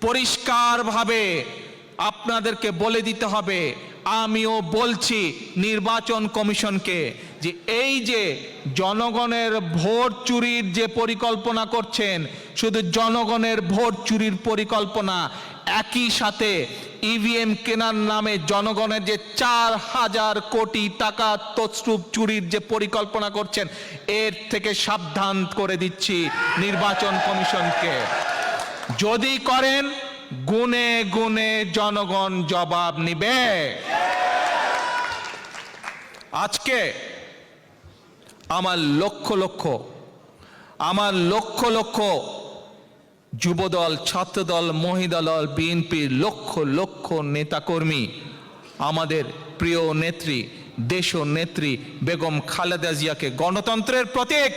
পরিষ্কারভাবে আপনাদেরকে বলে দিতে হবে। আমিও বলছি নির্বাচন কমিশনকে যে এই যে জনগণের ভোট চুরির যে পরিকল্পনা করছেন, শুধু জনগণের ভোট চুরির পরিকল্পনা, একই সাথে ইভিএম কেনার নামে জনগণের যে 4,000 কোটি টাকা তছরূপ চুরির যে পরিকল্পনা করছেন, এর থেকে সাবধান করে দিচ্ছি নির্বাচন কমিশনকে। যদি করেন, গুনে গুনে জনগণ জবাব নিবে। আজকে আমার লক্ষ লক্ষ যুবদল, ছাত্রদল, মহিলা দল, বিএনপির লক্ষ লক্ষ নেতাকর্মী আমাদের প্রিয় নেত্রী, দেশনেত্রী বেগম খালেদা জিয়াকে গণতন্ত্রের প্রতীক